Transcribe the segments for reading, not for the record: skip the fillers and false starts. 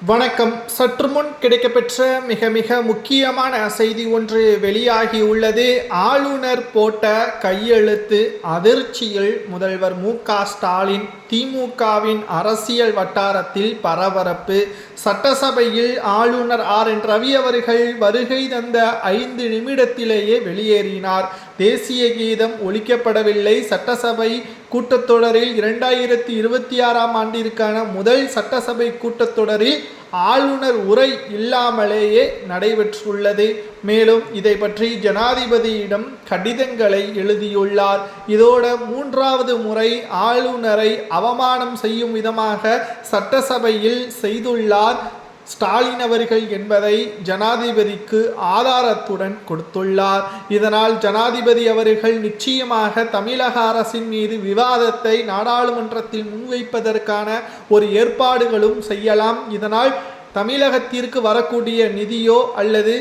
வணக்கம். சற்று முன் கிடைக்கப்பெற்ற மிக முக்கியமான செய்தி ஒன்று வெளியாகியுள்ளது. ஆளுநர் போட்ட கையெழுத்து அதிர்ச்சியில் முதல்வர் மு.க.ஸ்டாலின். திமுகவின் அரசியல் வட்டாரத்தில் பரபரப்பு. சட்டசபையில் ஆளுநர் RN.ரவி அவர்கள் வருகை தந்த 5 நிமிடத்திலேயே வெளியேறினார். தேசிய கீதம் ஒலிக்கப்படவில்லை. சட்டசபை கூட்டத்தொடரில் 2026ஆம் ஆண்டிற்கான முதல் சட்டசபை கூட்டத்தொடரில் ஆளுநர் உரை இல்லாமலேயே நடைபெற்றுள்ளது. மேலும் இதை பற்றி ஜனாதிபதியிடம் கடிதங்களை எழுதியுள்ளார். இதோட 3வது முறை ஆளுநரை அவமானம் செய்யும் விதமாக சட்டசபையில் செய்துள்ளார் ஸ்டாலின் அவர்கள் என்பதை ஜனாதிபதிக்கு ஆதாரத்துடன் கொடுத்துள்ளார். இதனால் ஜனாதிபதி அவர்கள் நிச்சயமாக தமிழக அரசின் மீது விவாதத்தை நாடாளுமன்றத்தில் முன்வைப்பதற்கான ஒரு ஏற்பாடுகளும் செய்யலாம். இதனால் தமிழகத்திற்கு வரக்கூடிய நிதியோ அல்லது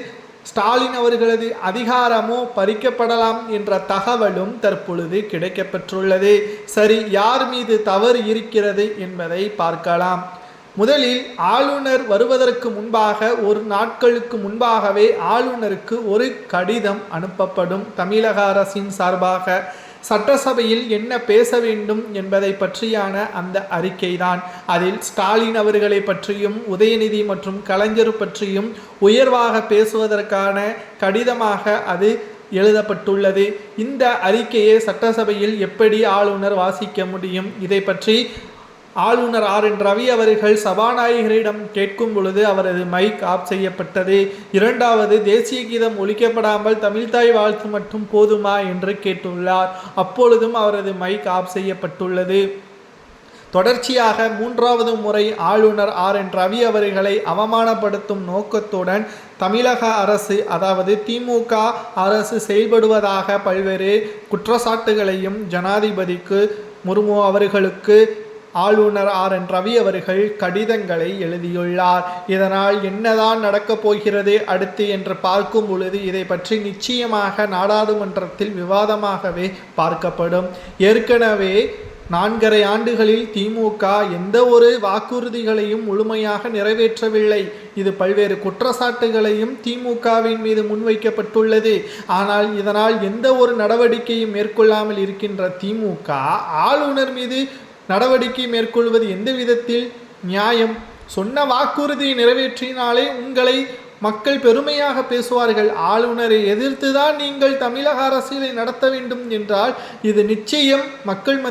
ஸ்டாலின் அவர்களது அதிகாரமோ பறிக்கப்படலாம் என்ற தகவலும் தற்பொழுது கிடைக்கப்பெற்றுள்ளது. சரி, யார் மீது தவறு இருக்கிறது என்பதை பார்க்கலாம். முதலில் ஆளுநர் வருவதற்கு முன்பாக ஒரு நாட்களுக்கு முன்பாகவே ஆளுநருக்கு ஒரு கடிதம் அனுப்பப்படும். தமிழக அரசின் சார்பாக சட்டசபையில் என்ன பேச வேண்டும் என்பதை பற்றியான அந்த அறிக்கைதான். அதில் ஸ்டாலின் அவர்களை பற்றியும் உதயநிதி மற்றும் கலைஞர் பற்றியும் உயர்வாக பேசுவதற்கான கடிதமாக அது எழுதப்பட்டுள்ளது. இந்த அறிக்கையை சட்டசபையில் எப்படி ஆளுநர் வாசிக்க முடியும்? இதை பற்றி ஆளுநர் RN.ரவி அவர்கள் சபாநாயகரிடம் கேட்கும் பொழுது அவரது மைக் ஆஃப் செய்யப்பட்டது. இரண்டாவது, தேசிய கீதம் ஒலிக்கப்படாமல் தமிழ்தாய் வாழ்த்து மட்டும் போதுமா என்று கேட்டுள்ளார். அப்பொழுதும் அவரது மைக் ஆஃப் செய்யப்பட்டுள்ளது. தொடர்ச்சியாக 3வது முறை ஆளுநர் RN.ரவி அவர்களை அவமானப்படுத்தும் நோக்கத்துடன் தமிழக அரசு, அதாவது திமுக அரசு செயல்படுவதாக பல்வேறு குற்றச்சாட்டுகளையும் ஜனாதிபதிக்கு முர்மு அவர்களுக்கு ஆளுநர் RN.ரவி அவர்கள் கடிதங்களை எழுதியுள்ளார். இதனால் என்னதான் நடக்கப் போகிறது அடுத்து என்று பார்க்கும் பொழுது இதை பற்றி நிச்சயமாக நாடாளுமன்றத்தில் விவாதமாகவே பார்க்கப்படும். ஏற்கனவே 4.5 ஆண்டுகளில் திமுக எந்த ஒரு வாக்குறுதிகளையும் முழுமையாக நிறைவேற்றவில்லை. இது பல்வேறு குற்றச்சாட்டுகளையும் திமுகவின் மீது முன்வைக்கப்பட்டுள்ளது. ஆனால் இதனால் எந்த ஒரு நடவடிக்கையும் மேற்கொள்ளாமல் இருக்கின்ற திமுக ஆளுநர் மீது நடவடிக்கை மேற்கொள்வது எந்த விதத்தில் நியாயம்? சொன்ன வாக்குறுதியை நிறைவேற்றினாலே உங்களை மக்கள் பெருமையாக பேசுவார்கள். ஆளுநரை எதிர்த்துதான் நீங்கள் தமிழக அரசியலை நடத்த வேண்டும் என்றால் இது நிச்சயம் மக்கள்